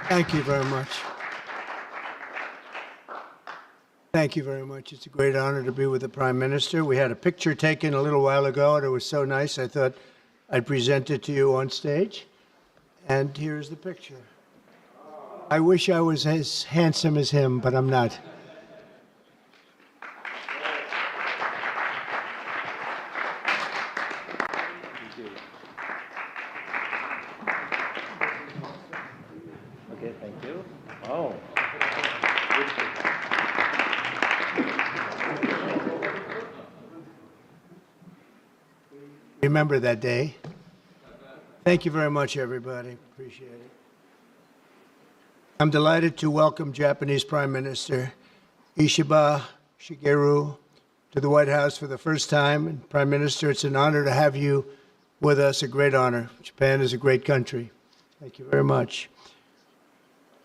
Thank you very much. Thank you very much. It's a great honor to be with the Prime Minister. We had a picture taken a little while ago, and it was so nice, I thought I'd present it to you on stage. And here's the picture. I wish I was as handsome as him, but I'm not. Okay, thank you. Oh. Remember that day. Thank you very much, everybody. Appreciate it. I'm delighted to welcome Japanese Prime Minister Ishiba Shigeru to the White House for the first time. And Prime Minister, it's an honor to have you with us, a great honor. Japan is a great country. Thank you very much.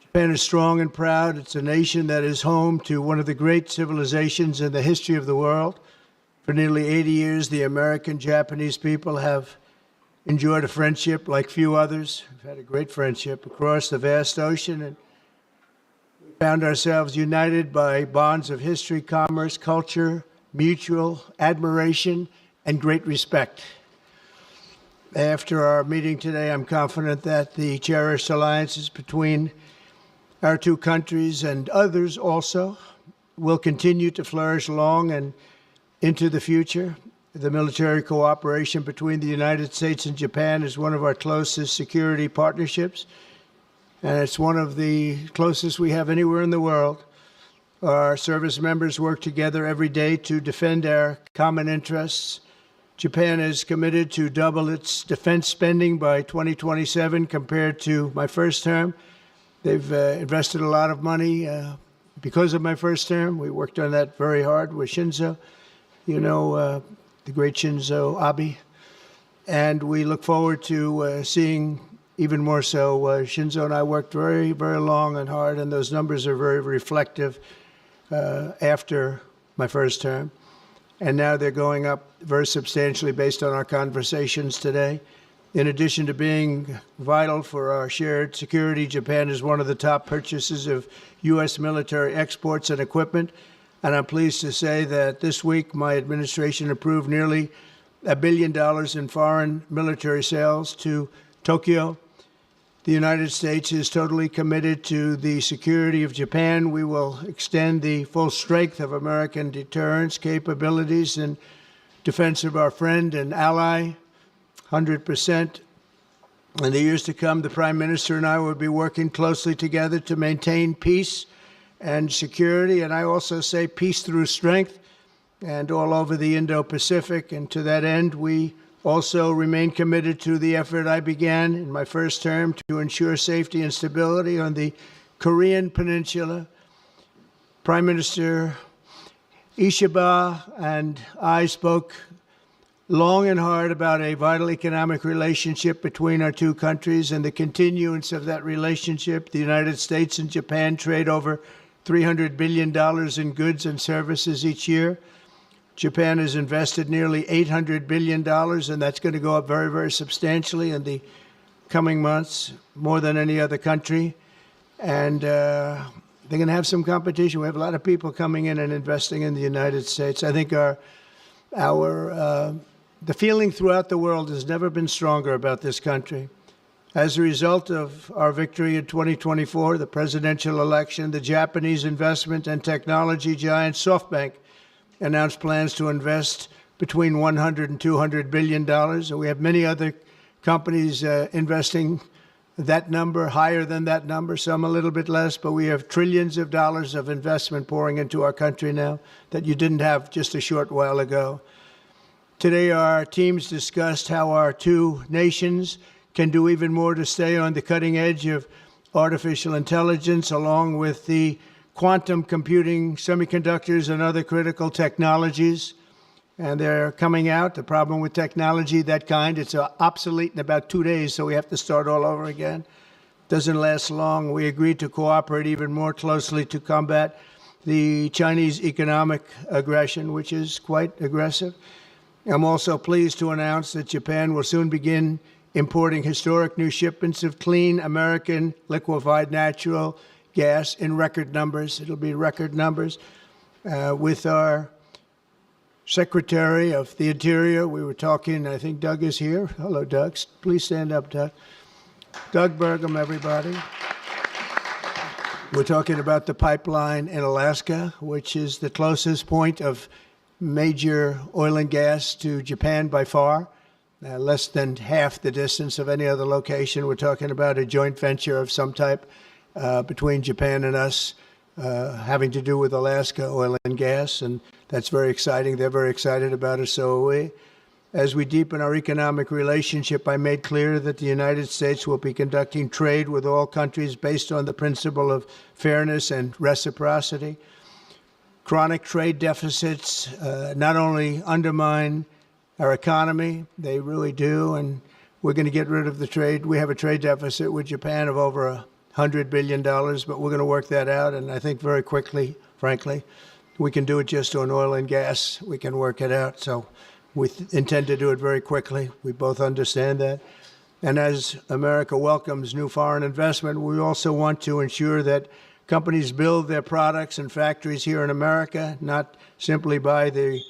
Japan is strong and proud. It's a nation that is home to one of the great civilizations in the history of the world. For nearly 80 years, the American-Japanese people have enjoyed a friendship like few others. We've had a great friendship across the vast ocean, and we found ourselves united by bonds of history, commerce, culture, mutual admiration, and great respect. After our meeting today, I'm confident that the cherished alliances between our two countries and others also will continue to flourish long and into the future. The military cooperation between the United States and Japan is one of our closest security partnerships, and it's one of the closest we have anywhere in the world. Our service members work together every day to defend our common interests. Japan is committed to double its defense spending by 2027 compared to my first term. They've invested a lot of money because of my first term. We worked on that very hard with Shinzo. You know, the great Shinzo Abe, and we look forward to seeing even more so. Shinzo and I worked very, very long and hard, and those numbers are very reflective after my first term. And now they're going up very substantially based on our conversations today. In addition to being vital for our shared security, Japan is one of the top purchasers of U.S. military exports and equipment. And I'm pleased to say that this week my administration approved nearly $1 billion in foreign military sales to Tokyo. The United States is totally committed to the security of Japan. We will extend the full strength of American deterrence capabilities in defense of our friend and ally, 100%. In the years to come, the Prime Minister and I will be working closely together to maintain peace and security, and I also say peace through strength, and all over the Indo-Pacific. And to that end, we also remain committed to the effort I began in my first term to ensure safety and stability on the Korean Peninsula. Prime Minister Ishiba and I spoke long and hard about a vital economic relationship between our two countries and the continuance of that relationship. The United States and Japan trade over $300 billion in goods and services each year. Japan has invested nearly $800 billion, and that's going to go up very, very substantially in the coming months, more than any other country. And they're going to have some competition. We have a lot of people coming in and investing in the United States. I think the feeling throughout the world has never been stronger about this country. As a result of our victory in 2024, the presidential election, the Japanese investment and technology giant SoftBank announced plans to invest between $100 and $200 billion. And we have many other companies investing that number, higher than that number, some a little bit less, but we have trillions of dollars of investment pouring into our country now that you didn't have just a short while ago. Today, our teams discussed how our two nations can do even more to stay on the cutting edge of artificial intelligence, along with the quantum computing, semiconductors, and other critical technologies. And they're coming out. The problem with technology, that kind, it's obsolete in about 2 days, so we have to start all over again. Doesn't last long. We agreed to cooperate even more closely to combat the Chinese economic aggression, which is quite aggressive. I'm also pleased to announce that Japan will soon begin importing historic new shipments of clean American liquefied natural gas in record numbers. It'll be record numbers. With our Secretary of the Interior, we were talking, I think Doug is here. Hello, Doug. Please stand up, Doug. Doug Burgum, everybody. We're talking about the pipeline in Alaska, which is the closest point of major oil and gas to Japan by far, less than half the distance of any other location. We're talking about a joint venture of some type between Japan and us, having to do with Alaska oil and gas, and that's very exciting. They're very excited about it, so are we. As we deepen our economic relationship, I made clear that the United States will be conducting trade with all countries based on the principle of fairness and reciprocity. Chronic trade deficits not only undermine our economy, they really do, and we're going to get rid of the trade. We have a trade deficit with Japan of over $100 billion, but we're going to work that out, and I think very quickly, frankly. We can do it just on oil and gas. We can work it out, so we intend to do it very quickly. We both understand that. And as America welcomes new foreign investment, we also want to ensure that companies build their products and factories here in America, not simply buy the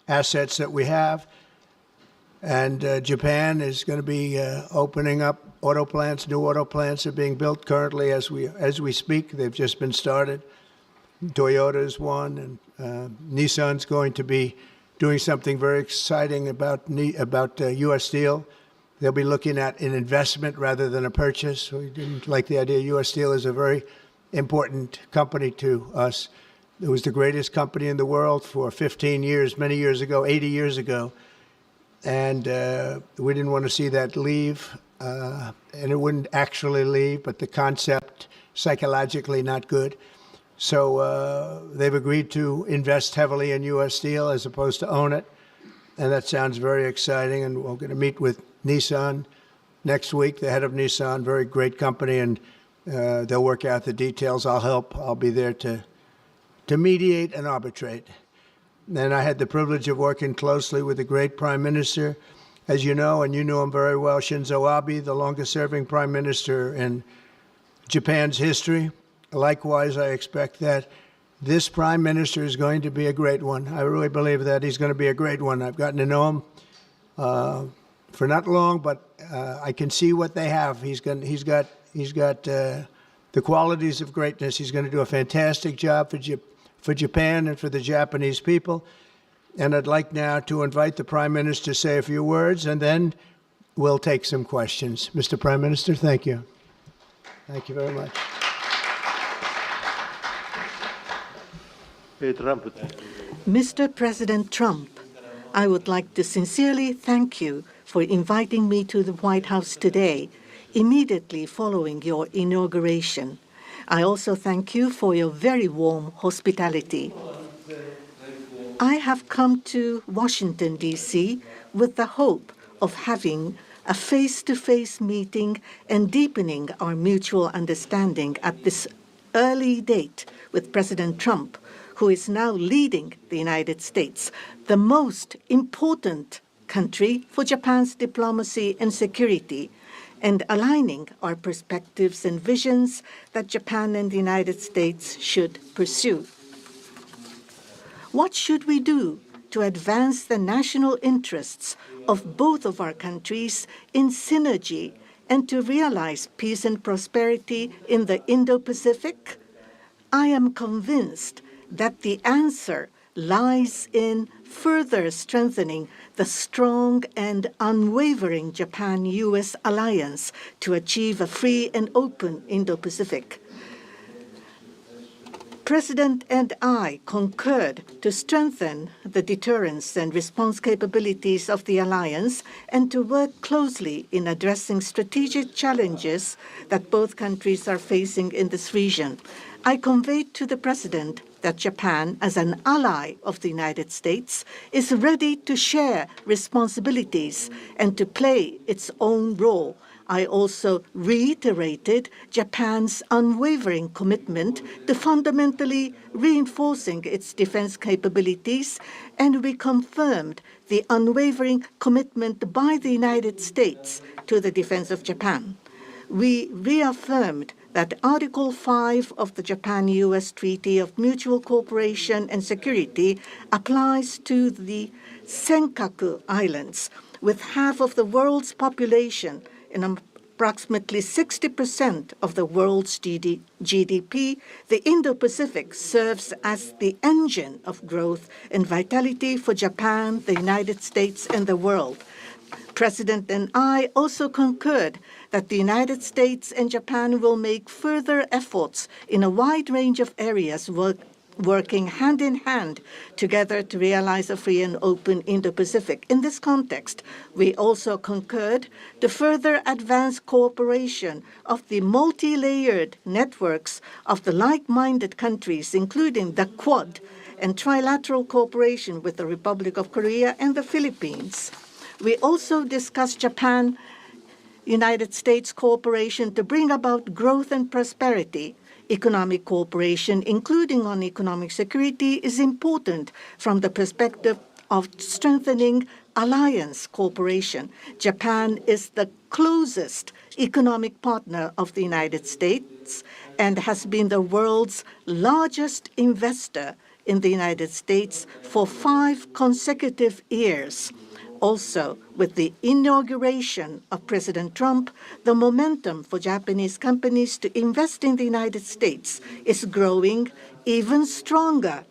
assets that we have. And Japan is going to be opening up auto plants. New auto plants are being built currently as we speak. They've just been started. Toyota is one, and Nissan's going to be doing something very exciting about U.S. Steel. They'll be looking at an investment rather than a purchase. We didn't like the idea. U.S. Steel is a very important company to us. It was the greatest company in the world for 15 years, many years ago, 80 years ago. And we didn't want to see that leave. And it wouldn't actually leave, but the concept, psychologically not good. So they've agreed to invest heavily in U.S. Steel as opposed to own it. And that sounds very exciting. And we're going to meet with Nissan next week, the head of Nissan, very great company. And they'll work out the details. I'll help. I'll be there to mediate and arbitrate. And I had the privilege of working closely with the great Prime Minister, as you know, and you know him very well, Shinzo Abe, the longest-serving Prime Minister in Japan's history. Likewise, I expect that this Prime Minister is going to be a great one. I really believe that he's going to be a great one. I've gotten to know him for not long, but I can see what they have. He's got the qualities of greatness. He's going to do a fantastic job for Japan and for the Japanese people. And I'd like now to invite the Prime Minister to say a few words, and then we'll take some questions. Mr. Prime Minister, thank you. Thank you very much. Mr. President Trump, I would like to sincerely thank you for inviting me to the White House today, immediately following your inauguration. I also thank you for your very warm hospitality. I have come to Washington, D.C. with the hope of having a face-to-face meeting and deepening our mutual understanding at this early date with President Trump, who is now leading the United States, the most important country for Japan's diplomacy and security, and aligning our perspectives and visions that Japan and the United States should pursue. What should we do to advance the national interests of both of our countries in synergy and to realize peace and prosperity in the Indo-Pacific? I am convinced that the answer lies in further strengthening the strong and unwavering Japan-U.S. alliance to achieve a free and open Indo-Pacific. President and I concurred to strengthen the deterrence and response capabilities of the alliance and to work closely in addressing strategic challenges that both countries are facing in this region. I conveyed to the President that Japan, as an ally of the United States, is ready to share responsibilities and to play its own role I also reiterated Japan's unwavering commitment to fundamentally reinforcing its defense capabilities, and we confirmed the unwavering commitment by the United States to the defense of Japan. We reaffirmed that Article 5 of the Japan-U.S. Treaty of Mutual Cooperation and Security applies to the Senkaku Islands, with half of the world's population and approximately 60% of the world's GDP. The Indo-Pacific serves as the engine of growth and vitality for Japan, the United States, and the world. President and I also concurred that the United States and Japan will make further efforts in a wide range of areas, working hand in hand together to realize a free and open Indo-Pacific. In this context, we also concurred to further advance cooperation of the multi-layered networks of the like-minded countries, including the Quad and trilateral cooperation with the Republic of Korea and the Philippines. We also discussed Japan-United States cooperation to bring about growth and prosperity. Economic cooperation, including on economic security, is important from the perspective of strengthening alliance cooperation. Japan is the closest economic partner of the United States and has been the world's largest investor in the United States for 5 consecutive years. Also, with the inauguration of President Trump, the momentum for Japanese companies to invest in the United States is growing even stronger.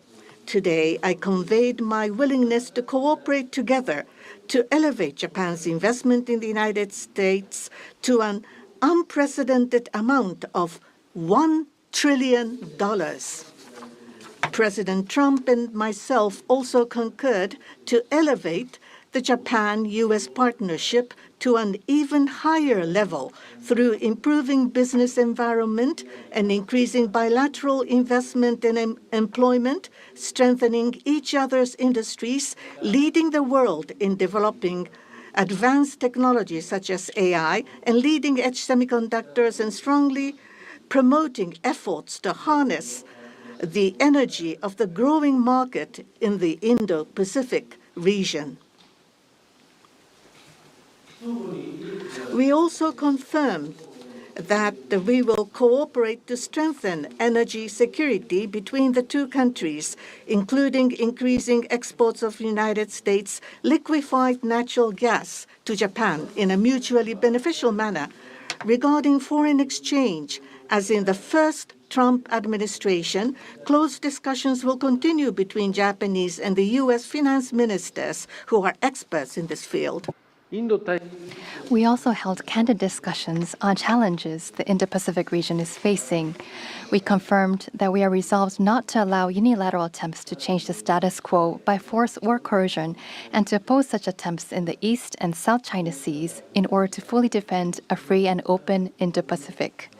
Today, I conveyed my willingness to cooperate together to elevate Japan's investment in the United States to an unprecedented amount of $1 trillion. President Trump and myself also concurred to elevate the Japan-U.S. partnership to an even higher level through improving business environment and increasing bilateral investment and employment, strengthening each other's industries, leading the world in developing advanced technologies such as AI and leading-edge semiconductors, and strongly promoting efforts to harness the energy of the growing market in the Indo-Pacific region. We also confirmed that we will cooperate to strengthen energy security between the two countries, including increasing exports of United States liquefied natural gas to Japan in a mutually beneficial manner. Regarding foreign exchange, as in the first Trump administration, close discussions will continue between Japanese and the U.S. finance ministers who are experts in this field. We also held candid discussions on challenges the Indo-Pacific region is facing. We confirmed that we are resolved not to allow unilateral attempts to change the status quo by force or coercion, and to oppose such attempts in the East and South China Seas in order to fully defend a free and open Indo-Pacific.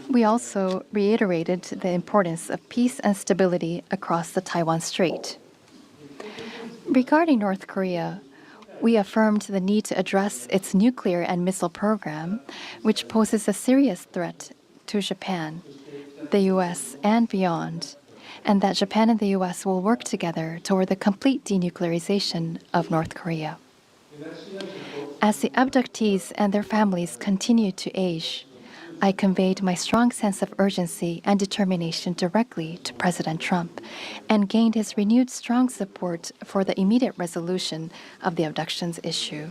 We also reiterated the importance of peace and stability across the Taiwan Strait. Regarding North Korea, we affirmed the need to address its nuclear and missile program, which poses a serious threat to Japan, the U.S., and beyond, and that Japan and the U.S. will work together toward the complete denuclearization of North Korea. As the abductees and their families continue to age, I conveyed my strong sense of urgency and determination directly to President Trump and gained his renewed strong support for the immediate resolution of the abductions issue.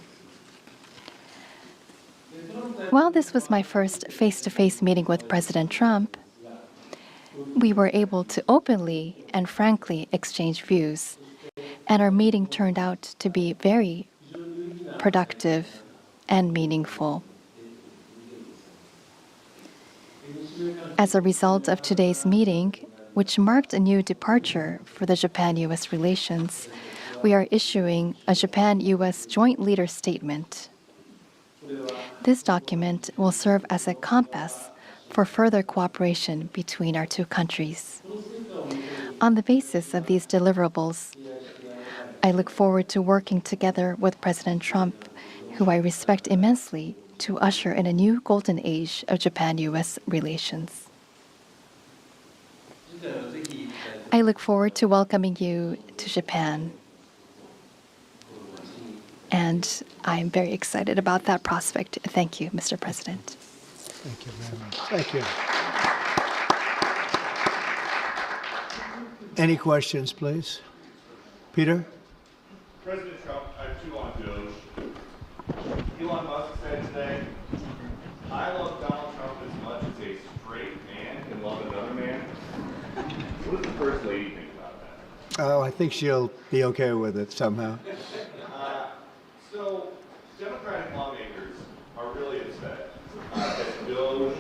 While this was my first face-to-face meeting with President Trump, we were able to openly and frankly exchange views, and our meeting turned out to be very productive and meaningful. As a result of today's meeting, which marked a new departure for the Japan-U.S. relations, we are issuing a Japan-U.S. Joint Leader Statement. This document will serve as a compass for further cooperation between our two countries. On the basis of these deliverables, I look forward to working together with President Trump, who I respect immensely, to usher in a new golden age of Japan-U.S. relations. I look forward to welcoming you to Japan, and I'm very excited about that prospect. Thank you, Mr. President. Thank you very much. Thank you. Any questions, please? Peter? President Trump, I have two on Doge. Elon Musk said today, I love Donald Trump as much as a straight man can love another man. What does the First Lady think about that? Oh, I think she'll be okay with it somehow. So, Democratic lawmakers are really upset that Doge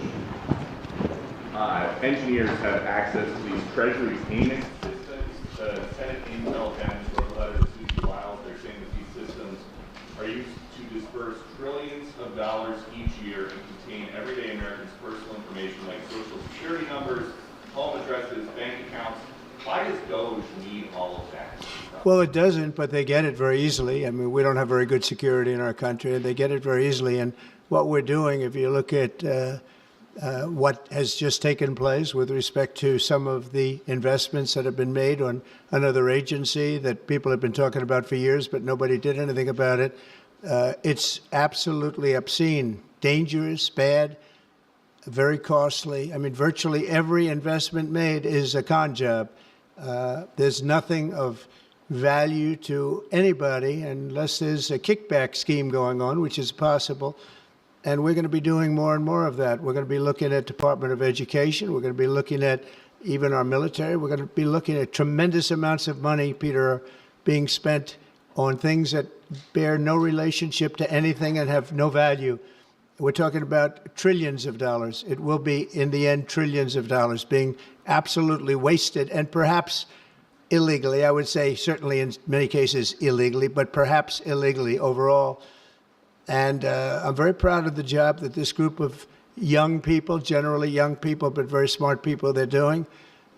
engineers have access to these Treasury payment systems. The Senate Intel Dems wrote a letter to Susie Wiles. They're saying that these systems are used to disperse trillions of dollars each year and contain everyday Americans' personal information like social security numbers, home addresses, bank accounts. Why does Doge need all of that stuff? Well, it doesn't, but they get it very easily. I mean, we don't have very good security in our country, and they get it very easily. And what we're doing, if you look at what has just taken place with respect to some of the investments that have been made on another agency that people have been talking about for years, but nobody did anything about it, it's absolutely obscene, dangerous, bad, very costly. I mean, virtually every investment made is a con job. There's nothing of value to anybody unless there's a kickback scheme going on, which is possible. And we're going to be doing more and more of that. We're going to be looking at Department of Education. We're going to be looking at even our military. We're going to be looking at tremendous amounts of money, Peter, being spent on things that bear no relationship to anything and have no value. We're talking about trillions of dollars. It will be, in the end, trillions of dollars being absolutely wasted, and perhaps illegally. I would say certainly in many cases illegally, but perhaps illegally overall. And I'm very proud of the job that this group of young people, generally young people, but very smart people, they're doing.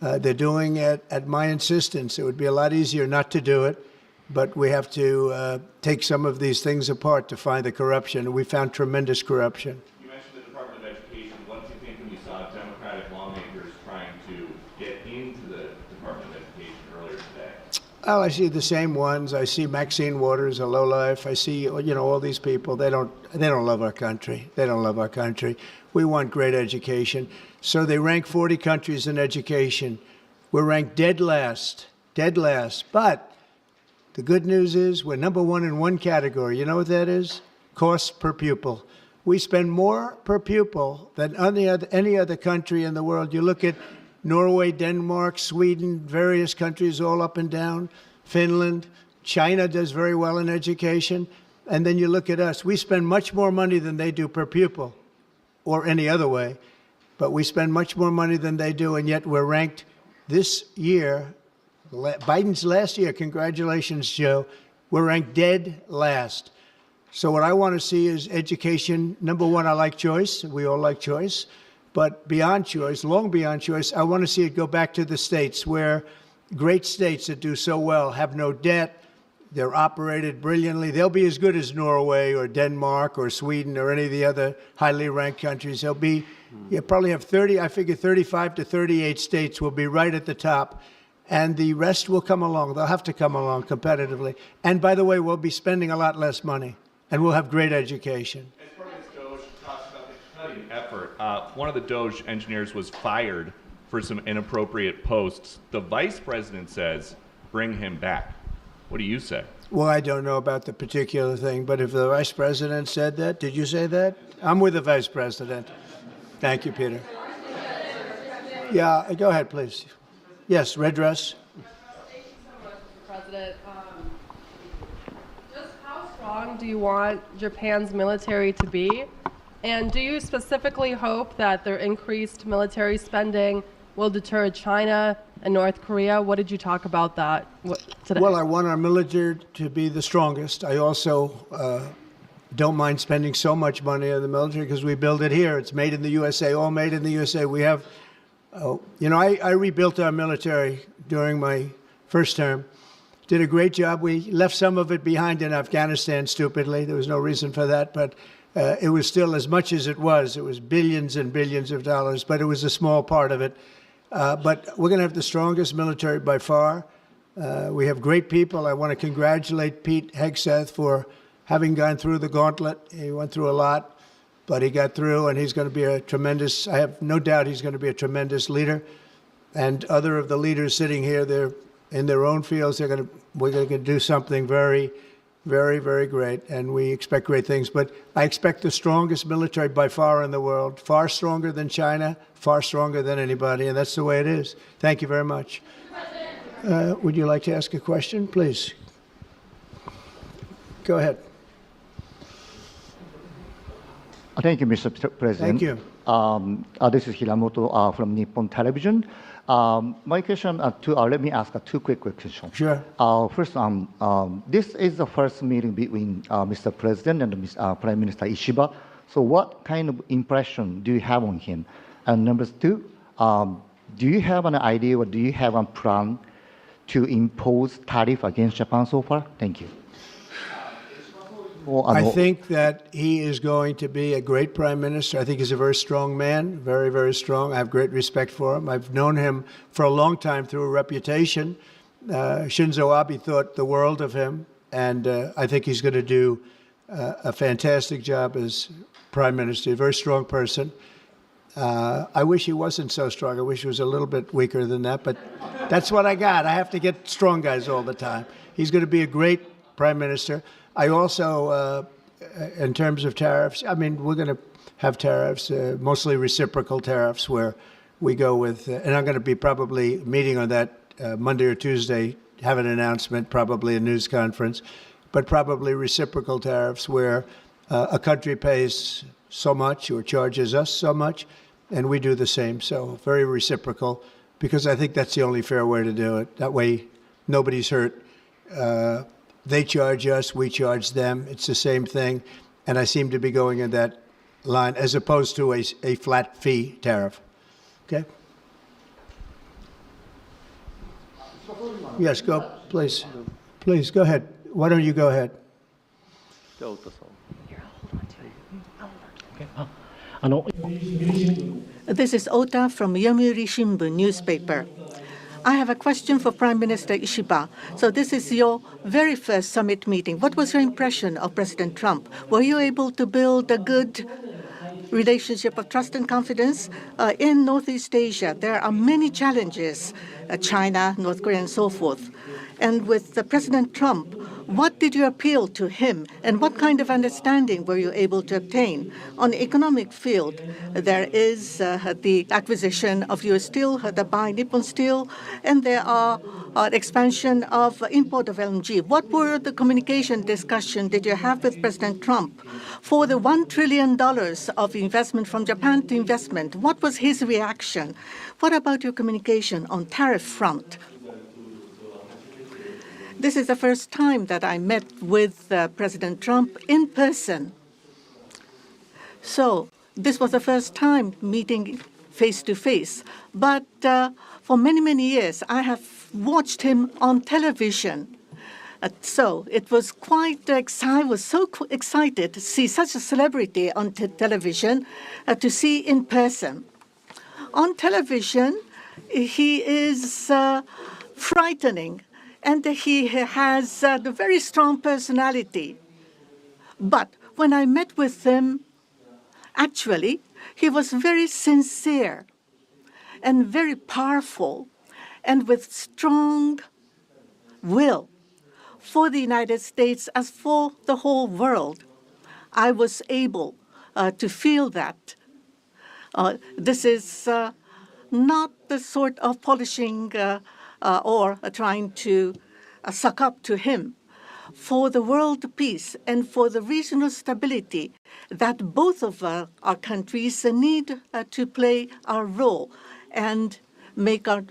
They're doing it at my insistence. It would be a lot easier not to do it, but we have to take some of these things apart to find the corruption. We found tremendous corruption. You mentioned the Department of Education. What did you think when you saw Democratic lawmakers trying to get into the Department of Education earlier today? Well, I see the same ones. I see Maxine Waters, a lowlife. I see, all these people. They don't love our country. They don't love our country. We want great education. So they rank 40 countries in education. We're ranked dead last. But the good news is we're number one in one category. You know what that is? Cost per pupil. We spend more per pupil than any other country in the world. You look at Norway, Denmark, Sweden, various countries all up and down, Finland, China does very well in education. And then you look at us. We spend much more money than they do per pupil or any other way, but we spend much more money than they do, and yet we're ranked this year, Biden's last year, congratulations, Joe, we're ranked dead last. So what I want to see is education. Number one, I like choice. We all like choice. But beyond choice, long beyond choice, I want to see it go back to the states where great states that do so well have no debt. They're operated brilliantly. They'll be as good as Norway or Denmark or Sweden or any of the other highly ranked countries. They'll be, you probably have 35 to 38 states will be right at the top. And the rest will come along. They'll have to come along competitively. And by the way, we'll be spending a lot less money. And we'll have great education. As part of this Doge talks about the cutting effort, one of the Doge engineers was fired for some inappropriate posts. The vice president says, bring him back. What do you say? Well, I don't know about the particular thing, but if the vice president said that, did you say that? I'm with the vice president. Thank you, Peter. Yeah, go ahead, please. Yes, red dress. Thank you so much, Mr. President. Just how strong do you want Japan's military to be? And do you specifically hope that their increased military spending will deter China and North Korea? What did you talk about that today? Well, I want our military to be the strongest. I also don't mind spending so much money on the military because we build it here. It's made in the USA, all made in the USA. We have, I rebuilt our military during my first term. did a great job. We left some of it behind in Afghanistan, stupidly. There was no reason for that, but it was still, as much as it was billions and billions of dollars, but it was a small part of it. But we're going to have the strongest military by far. We have great people. I want to congratulate Pete Hegseth for having gone through the gauntlet. He went through a lot, but he got through, and he's going to be a tremendous, I have no doubt he's going to be a tremendous leader. And other of the leaders sitting here, they're in their own fields. We're going to do something very, very, very great, and we expect great things. But I expect the strongest military by far in the world, far stronger than China, far stronger than anybody, and that's the way it is. Thank you very much. Would you like to ask a question, please? Go ahead. Thank you, Mr. President. Thank you. This is Hiramoto from Nippon Television. My question, let me ask two quick questions. Sure. First, this is the first meeting between Mr. President and Prime Minister Ishiba. So what kind of impression do you have on him? And number two, do you have an idea or do you have a plan to impose tariff against Japan so far? Thank you. I think that he is going to be a great prime minister. I think he's a very strong man, very, very strong. I have great respect for him. I've known him for a long time through a reputation. Shinzo Abe thought the world of him, and I think he's going to do a fantastic job as prime minister. A very strong person. I wish he wasn't so strong. I wish he was a little bit weaker than that, but that's what I got. I have to get strong guys all the time. He's going to be a great prime minister. I also, in terms of tariffs, I mean, we're going to have tariffs, mostly reciprocal tariffs, where we go with, and I'm going to be probably meeting on that Monday or Tuesday, have an announcement, probably a news conference, but probably reciprocal tariffs where a country pays so much or charges us so much, and we do the same. So very reciprocal, because I think that's the only fair way to do it. That way, nobody's hurt. They charge us, we charge them. It's the same thing. And I seem to be going in that line as opposed to a flat fee tariff. Okay? Yes, go, please. Please, go ahead. Why don't you go ahead? This is Ota from Yomiuri Shimbun newspaper. I have a question for Prime Minister Ishiba. So this is your very first summit meeting. What was your impression of President Trump? Were you able to build a good relationship of trust and confidence? In Northeast Asia, there are many challenges, China, North Korea, and so forth. And with President Trump, what did you appeal to him, and what kind of understanding were you able to obtain? On the economic field, there is the acquisition of U.S. Steel, by Nippon Steel, and there are expansion of import of LNG. What were the communication discussion did you have with President Trump for the $1 trillion of investment from Japan to investment? What was his reaction? What about your communication on tariff front? This is the first time that I met with President Trump in person. So this was the first time meeting face to face. But for many, many years, I have watched him on television. So it was quite I was so excited to see such a celebrity on television, to see in person. On television, he is frightening. And he has a very strong personality. But when I met with him, actually, he was very sincere and very powerful and with strong will for the United States as for the whole world. I was able to feel that. This is not the sort of polishing or trying to suck up to him. For the world peace and for the regional stability that both of our countries need to play our role and make our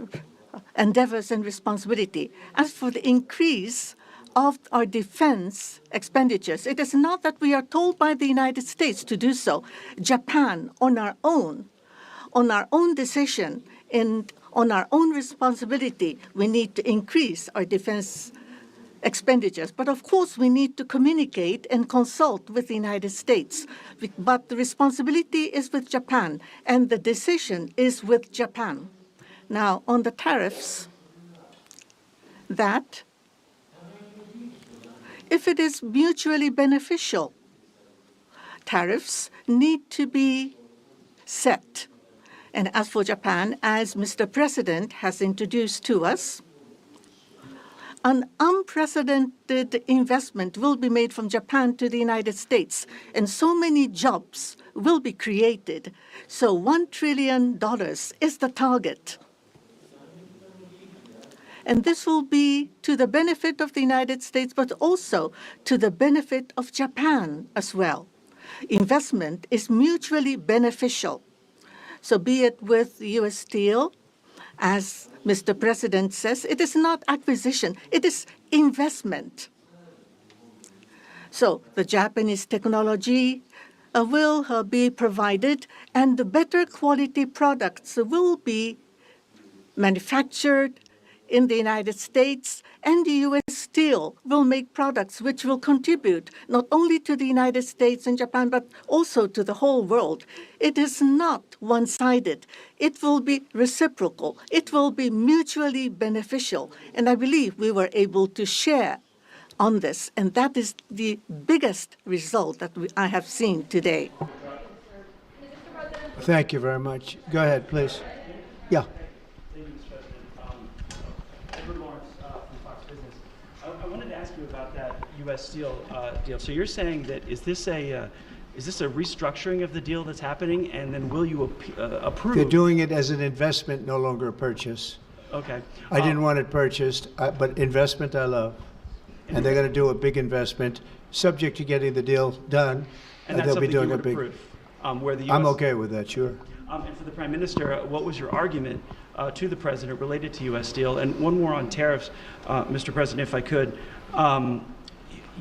endeavors and responsibility. As for the increase of our defense expenditures, it is not that we are told by the United States to do so. Japan, on our own decision and on our own responsibility, we need to increase our defense expenditures. But of course, we need to communicate and consult with the United States. But the responsibility is with Japan, and the decision is with Japan. Now, on the tariffs, that if it is mutually beneficial, tariffs need to be set. And as for Japan, as Mr. President has introduced to us, an unprecedented investment will be made from Japan to the United States, and so many jobs will be created. So $1 trillion is the target. And this will be to the benefit of the United States, but also to the benefit of Japan as well. Investment is mutually beneficial. So be it with U.S. Steel, as Mr. President says, it is not acquisition, it is investment. So the Japanese technology will be provided, and the better quality products will be manufactured in the United States, and the U.S. Steel will make products which will contribute not only to the United States and Japan, but also to the whole world. It is not one-sided. It will be reciprocal. It will be mutually beneficial. And I believe we were able to share on this, and that is the biggest result that I have seen today. Thank you very much. Go ahead, please. Yeah. I wanted to ask you about that U.S. Steel deal. So you're saying that is this a restructuring of the deal that's happening, and then will you approve? They're doing it as an investment, no longer a purchase. Okay. I didn't want it purchased, but investment I love. And they're going to do a big investment, subject to getting the deal done. And that's they'll be something doing you a would big. approve, where the U.S. I'm okay with that, sure. And for the Prime Minister, what was your argument to the President related to U.S. Steel? And one more on tariffs, Mr. President, if I could.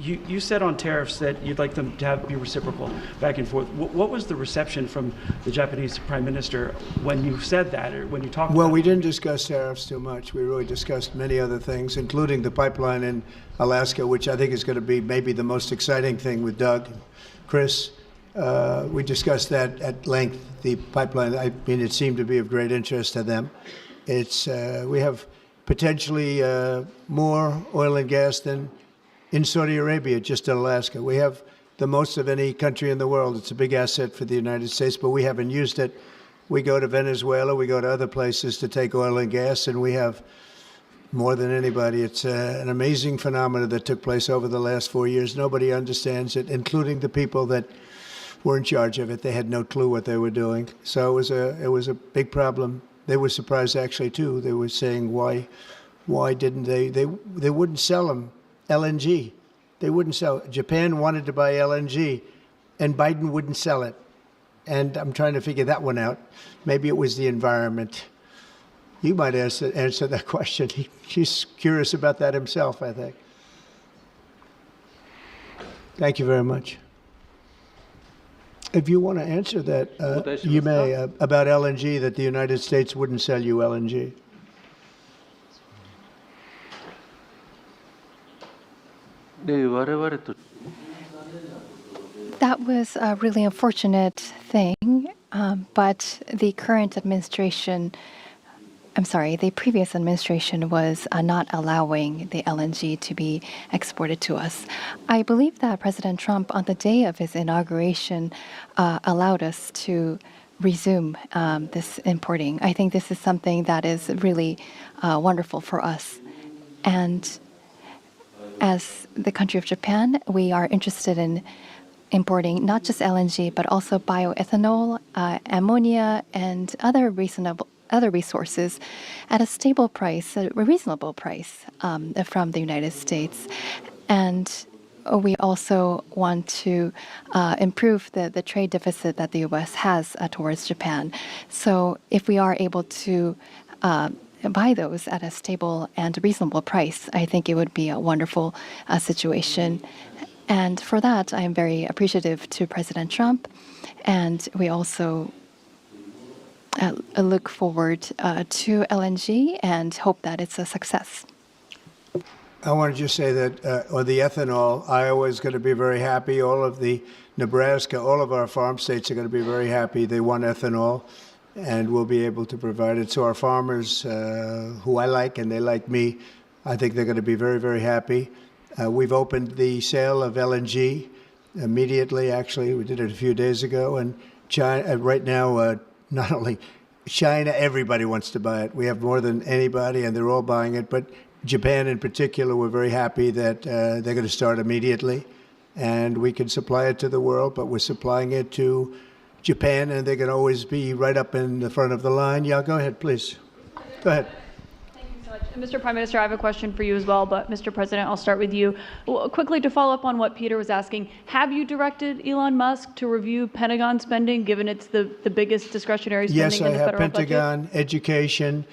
You said on tariffs that you'd like them to be reciprocal back and forth. What was the reception from the Japanese Prime Minister when you said that, or when you talked about it? Well, we didn't discuss tariffs too much. We really discussed many other things, including the pipeline in Alaska, which I think is going to be maybe the most exciting thing with Doug and Chris. We discussed that at length, the pipeline. I mean, it seemed to be of great interest to them. It's we have potentially more oil and gas than in Saudi Arabia, just in Alaska. We have the most of any country in the world. It's a big asset for the United States, but we haven't used it. We go to Venezuela, we go to other places to take oil and gas, and we have more than anybody. It's an amazing phenomenon that took place over the last 4 years. Nobody understands it, including the people that were in charge of it. They had no clue what they were doing. So it was a big problem. They were surprised actually too. They were saying why didn't they wouldn't sell them LNG. They wouldn't sell. Japan wanted to buy LNG, and Biden wouldn't sell it. And I'm trying to figure that one out. Maybe it was the environment. You might answer that question. He's curious about that himself, I think. Thank you very much. If you want to answer that, you may, about LNG, that the United States wouldn't sell you LNG. That was a really unfortunate thing, but the current administration, the previous administration was not allowing the LNG to be exported to us. I believe that President Trump, on the day of his inauguration, allowed us to resume this importing. I think this is something that is really wonderful for us. And as the country of Japan, we are interested in importing not just LNG, but also bioethanol, ammonia, and other resources at a stable price, a reasonable price from the United States. And we also want to improve the trade deficit that the U.S. has towards Japan. So if we are able to buy those at a stable and reasonable price, I think it would be a wonderful situation. And for that, I am very appreciative to President Trump. And we also look forward to LNG and hope that it's a success. I want to just say that on the ethanol, Iowa is going to be very happy. All of the Nebraska, all of our farm states are going to be very happy. They want ethanol, and we'll be able to provide it. So our farmers, who I like and they like me, I think they're going to be very, very happy. We've opened the sale of LNG immediately. Actually, we did it a few days ago, and China right now, not only China, everybody wants to buy it. We have more than anybody, and they're all buying it. But Japan, in particular, we're very happy that they're going to start immediately, and we can supply it to the world. But we're supplying it to Japan, and they're going to always be right up in the front of the line. Yeah, go ahead, please. Go ahead. Thank you so much. And Mr. Prime Minister, I have a question for you as well, but Mr. President, I'll start with you. Quickly, to follow up on what Peter was asking, have you directed Elon Musk to review Pentagon spending, given it's the biggest discretionary spending Yes, in I the have federal Pentagon, budget? education,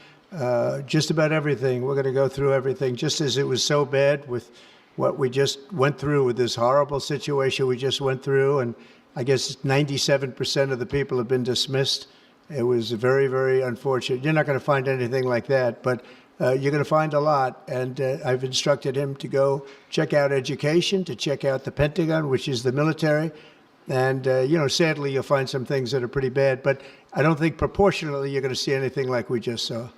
just about everything. We're going to go through everything, just as it was so bad with what we just went through with this horrible situation we just went through. And I guess 97% of the people have been dismissed. It was very, very unfortunate. You're not going to find anything like that, but you're going to find a lot. And I've instructed him to go check out education, to check out the Pentagon, which is the military. And, sadly, you'll find some things that are pretty bad. But I don't think proportionally you're going to see anything like we just saw.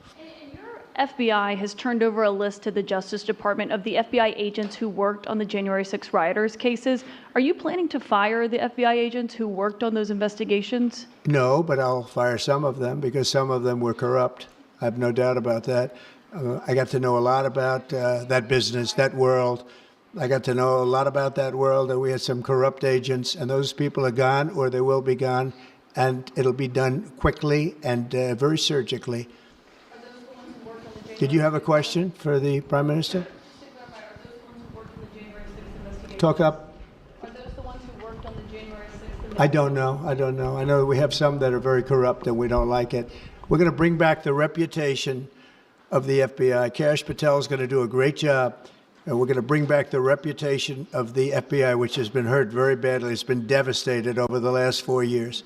FBI has turned over a list to the Justice Department of the FBI agents who worked on the January 6 rioters cases. Are you planning to fire the FBI agents who worked on those investigations? No, but I'll fire some of them because some of them were corrupt. I have no doubt about that. I got to know a lot about that business, that world. I got to know a lot about that world, and we had some corrupt agents, and those people are gone, or they will be gone, and it'll be done quickly and very surgically. Did you have a question for the Prime Minister? Talk up. Are those the ones who worked on the January 6th? I don't know. I know we have some that are very corrupt and we don't like it. We're going to bring back the reputation of the FBI. Kash Patel is going to do a great job, and we're going to bring back the reputation of the FBI, which has been hurt very badly. It's been devastated over the last 4 years.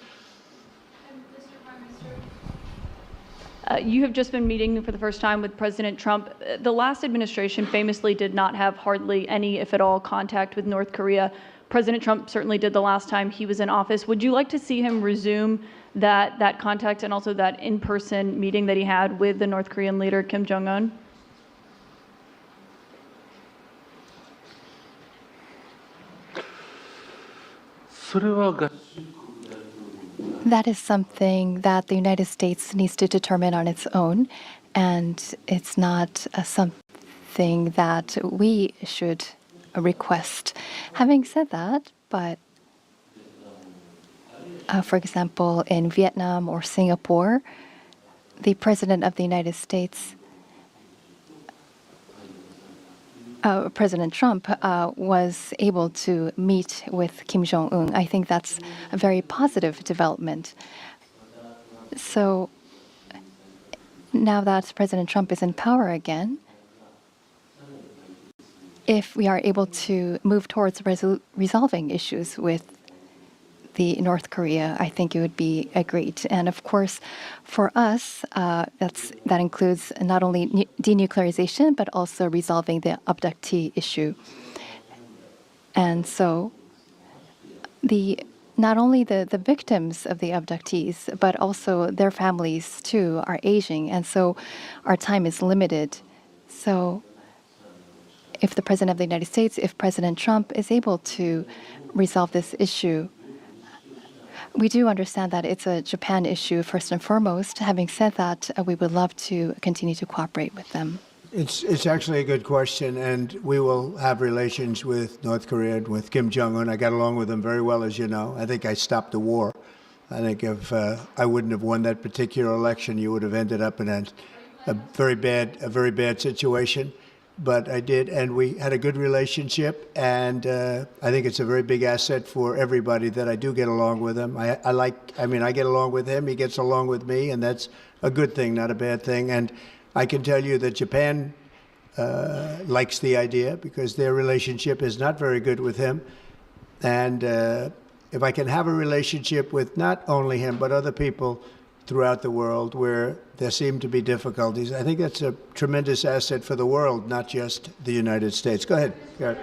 You have just been meeting for the first time with President Trump. The last administration famously did not have hardly any, if at all, contact with North Korea. President Trump certainly did the last time he was in office. Would you like to see him resume that contact and also that in-person meeting that he had with the North Korean leader, Kim Jong-un? That is something that the United States needs to determine on its own, and it's not something that we should request. Having said that, but for example, in Vietnam or Singapore, the President of the United States, President Trump, was able to meet with Kim Jong-un. I think that's a very positive development. So now that President Trump is in power again, if we are able to move towards resolving issues with the North Korea, I think it would be great. And of course, for us, that includes not only denuclearization, but also resolving the abductee issue. And so not only the victims of the abductees, but also their families too are aging. And so our time is limited. So if the President of the United States, if President Trump is able to resolve this issue, we do understand that it's a Japan issue first and foremost. Having said that, we would love to continue to cooperate with them. It's actually a good question, and we will have relations with North Korea and with Kim Jong-un. I got along with him very well, as you know. I think I stopped the war. I think if I wouldn't have won that particular election, you would have ended up in a very bad situation. But I did, and we had a good relationship, and I think it's a very big asset for everybody that I do get along with him. I get along with him, he gets along with me, and that's a good thing, not a bad thing. And I can tell you that Japan likes the idea because their relationship is not very good with him. And if I can have a relationship with not only him, but other people, throughout the world where there seem to be difficulties. I think that's a tremendous asset for the world, not just the United States. Go ahead, Garrett.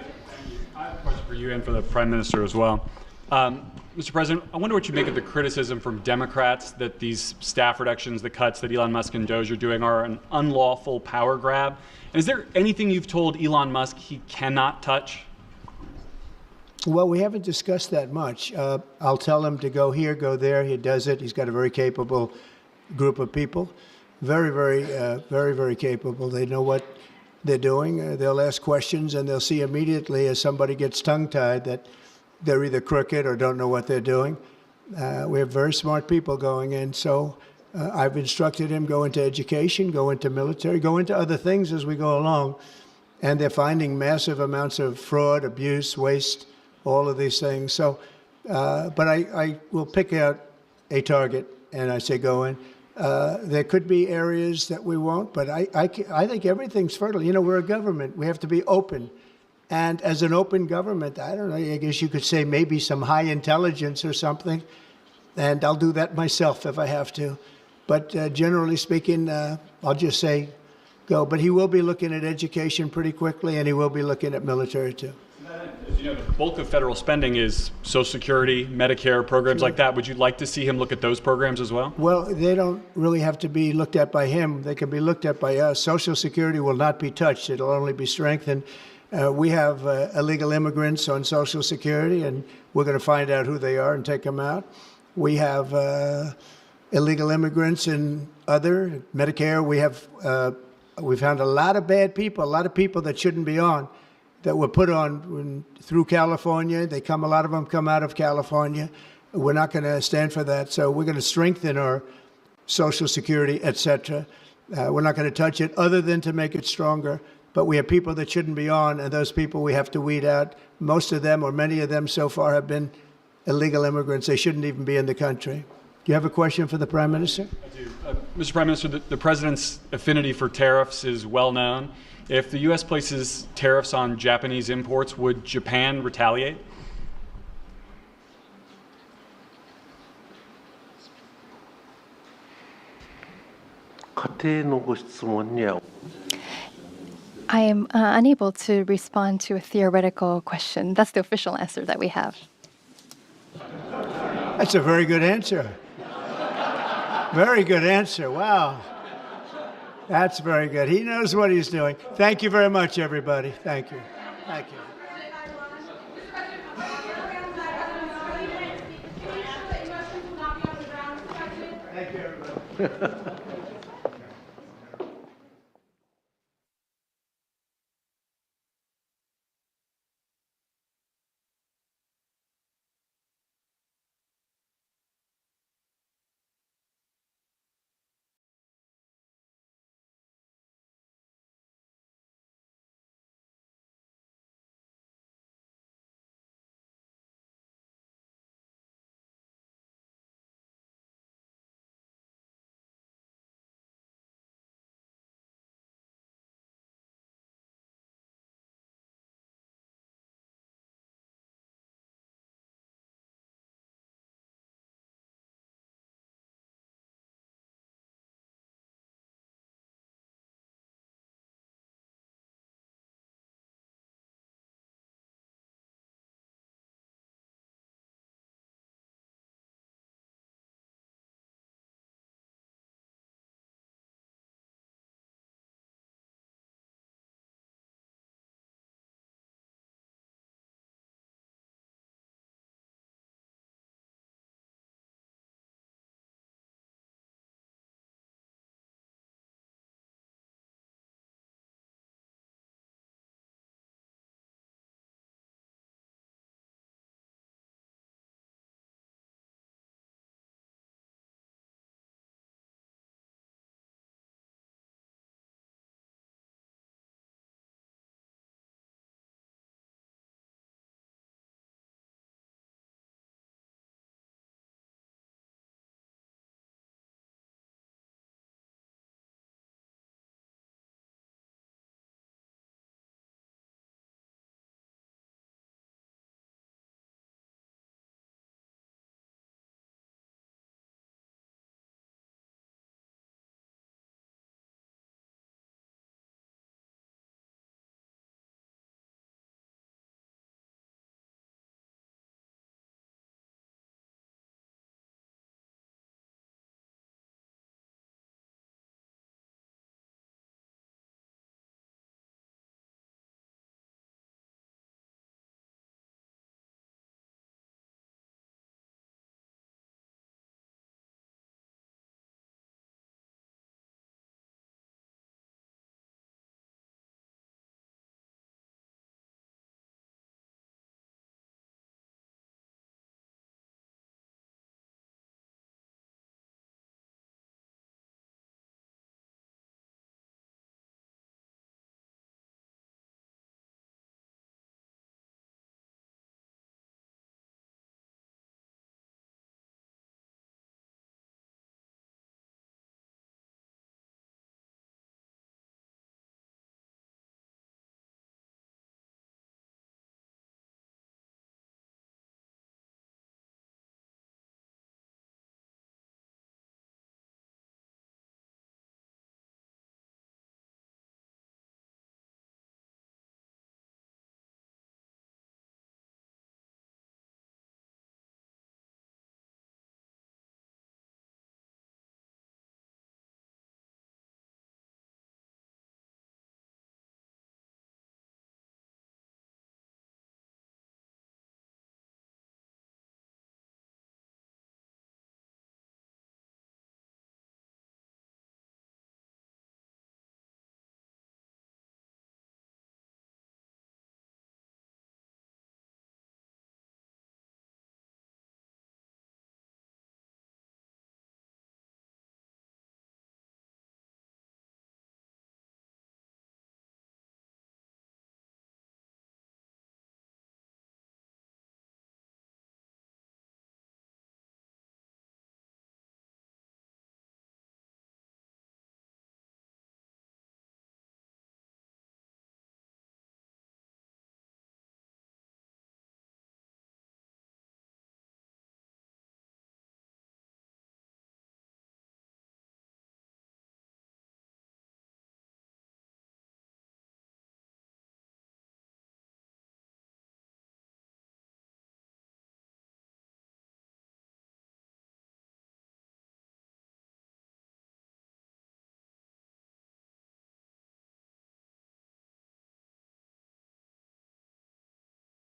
I have a question for you and for the Prime Minister as well. Mr. President, I wonder what you make of the criticism from Democrats that these staff reductions, the cuts that Elon Musk and Doge are doing are an unlawful power grab. And is there anything you've told Elon Musk he cannot touch? Well, we haven't discussed that much. I'll tell him to go here, go there. He does it. He's got a very capable group of people. Very capable. They know what they're doing. They'll ask questions, and they'll see immediately as somebody gets tongue-tied that they're either crooked or don't know what they're doing. We have very smart people going in. So I've instructed him go into education, go into military, go into other things as we go along. And they're finding massive amounts of fraud, abuse, waste, all of these things. So, but I will pick out a target and I say go in. There could be areas that we won't, but I think everything's fertile. You know, we're a government. We have to be open. And as an open government, I don't know, I guess you could say maybe some high intelligence or something. And I'll do that myself if I have to. But generally speaking, I'll just say go. But he will be looking at education pretty quickly, and he will be looking at military too. As you know, the bulk of federal spending is Social Security, Medicare, programs like that. Would you like to see him look at those programs as well? Well, they don't really have to be looked at by him. They can be looked at by us. Social Security will not be touched. It'll only be strengthened. We have illegal immigrants on Social Security, and we're going to find out who they are and take them out. We have illegal immigrants in other Medicare. We found a lot of bad people, a lot of people that shouldn't be on, that were put on through California. A lot of them come out of California. We're not going to stand for that. So we're going to strengthen our Social Security, et cetera. We're not going to touch it other than to make it stronger. But we have people that shouldn't be on, and those people we have to weed out. Most of them, or many of them so far, have been illegal immigrants. They shouldn't even be in the country. Do you have a question for the Prime Minister? I do. Mr. Prime Minister, the President's affinity for tariffs is well known. If the U.S. places tariffs on Japanese imports, would Japan retaliate? I am unable to respond to a theoretical question. That's the official answer that we have. That's a very good answer. Very good answer. Wow. That's very good. He knows what he's doing. Thank you very much, everybody. Thank you. Thank you. Thank you, everybody.